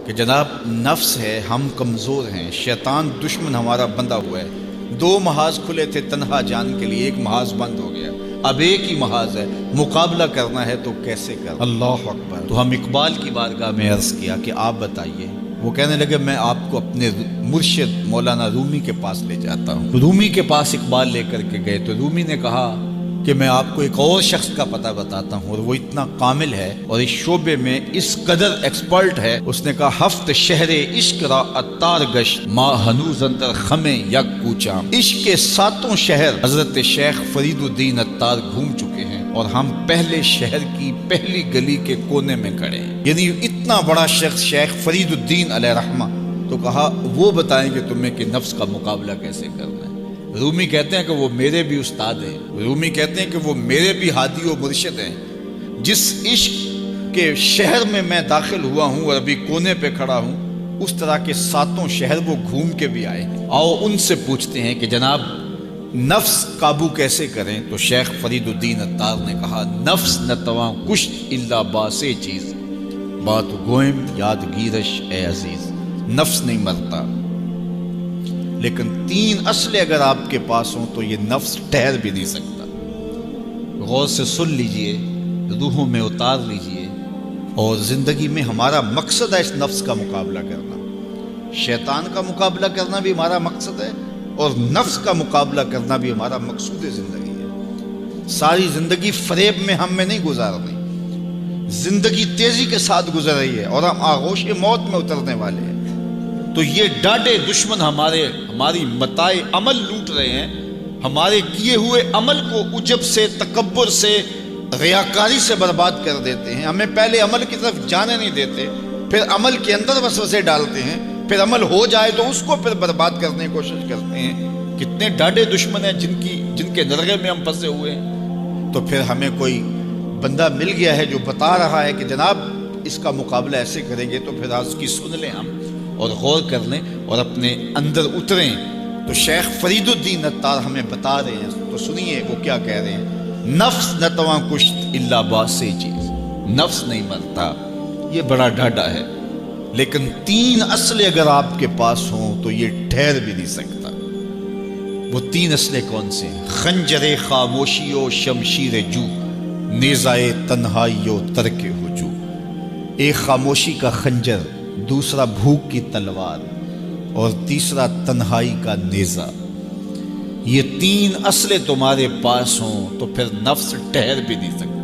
کہ جناب نفس ہے، ہم کمزور ہیں، شیطان دشمن ہمارا بندہ ہوا ہے۔ دو محاذ کھلے تھے تنہا جان کے لیے، ایک محاذ بند ہو گیا، اب ایک ہی محاذ ہے، مقابلہ کرنا ہے تو کیسے کرنا؟ اللہ اکبر۔ تو ہم اقبال کی بارگاہ میں عرض کیا کہ آپ بتائیے۔ وہ کہنے لگے میں آپ کو اپنے مرشد مولانا رومی کے پاس لے جاتا ہوں۔ رومی کے پاس اقبال لے کر کے گئے تو رومی نے کہا کہ میں آپ کو ایک اور شخص کا پتہ بتاتا ہوں، اور وہ اتنا کامل ہے اور اس شعبے میں اس قدر ایکسپرٹ ہے۔ اس نے کہا ہفت شہر عشق را اتار گشت ما ہنوز اندر خمیں یک کوچا۔ عشق کے 7 شہر حضرت شیخ فرید الدین اتار گھوم چکے ہیں اور ہم پہلے شہر کی پہلی گلی کے کونے میں کھڑے ہیں۔ یعنی اتنا بڑا شخص شیخ فرید الدین علیہ رحمہ۔ تو کہا وہ بتائیں گے تمہیں کہ نفس کا مقابلہ کیسے کرنا ہے۔ رومی کہتے ہیں کہ وہ میرے بھی استاد ہیں، رومی کہتے ہیں کہ وہ میرے بھی ہادی و مرشد ہیں۔ جس عشق کے شہر میں میں داخل ہوا ہوں اور ابھی کونے پہ کھڑا ہوں، اس طرح کے 7 شہر وہ گھوم کے بھی آئے ہیں۔ آؤ ان سے پوچھتے ہیں کہ جناب نفس قابو کیسے کریں؟ تو شیخ فرید الدین اتار نے کہا نفس نتواں کشت الا باسے چیز بات گوئم یاد گیرش اے عزیز۔ نفس نہیں مرتا، لیکن 3 اسلحے اگر آپ کے پاس ہوں تو یہ نفس ٹھہر بھی نہیں سکتا۔ غور سے سن لیجئے، روحوں میں اتار لیجئے، اور زندگی میں ہمارا مقصد ہے اس نفس کا مقابلہ کرنا۔ شیطان کا مقابلہ کرنا بھی ہمارا مقصد ہے، اور نفس کا مقابلہ کرنا بھی ہمارا مقصود زندگی ہے۔ ساری زندگی فریب میں ہم میں نہیں گزارنی، زندگی تیزی کے ساتھ گزر رہی ہے اور ہم آغوش موت میں اترنے والے ہیں۔ تو یہ ڈاڈے دشمن ہماری متاع عمل لوٹ رہے ہیں، ہمارے کیے ہوئے عمل کو عجب سے، تکبر سے، ریاکاری سے برباد کر دیتے ہیں۔ ہمیں پہلے عمل کی طرف جانے نہیں دیتے، پھر عمل کے اندر وسوسے ڈالتے ہیں، پھر عمل ہو جائے تو اس کو پھر برباد کرنے کی کوشش کرتے ہیں۔ کتنے ڈاڈے دشمن ہیں جن کے نرغے میں ہم پھنسے ہوئے ہیں۔ تو پھر ہمیں کوئی بندہ مل گیا ہے جو بتا رہا ہے کہ جناب اس کا مقابلہ ایسے کریں گے، تو پھر آج کی سن لیں ہم اور غور کر لیں اور اپنے اندر اتریں۔ تو شیخ فرید الدین اتار ہمیں بتا رہے ہیں، تو سنیے وہ کیا کہہ رہے ہیں۔ نفس نتواں کشت الا باسے چیز، نفس نہیں مرتا، یہ بڑا ڈاڈا ہے، لیکن 3 اسلحے اگر آپ کے پاس ہوں تو یہ ٹھہر بھی نہیں سکتا۔ وہ 3 اسلحے کون سے ہیں؟ خنجر خاموشی و شمشیر جو، نیزائے تنہائی و ترک ہجو۔ ایک خاموشی کا خنجر، دوسرا بھوک کی تلوار، اور تیسرا تنہائی کا نیزہ۔ یہ 3 اسلحے تمہارے پاس ہوں تو پھر نفس ٹھہر بھی نہیں سکتا۔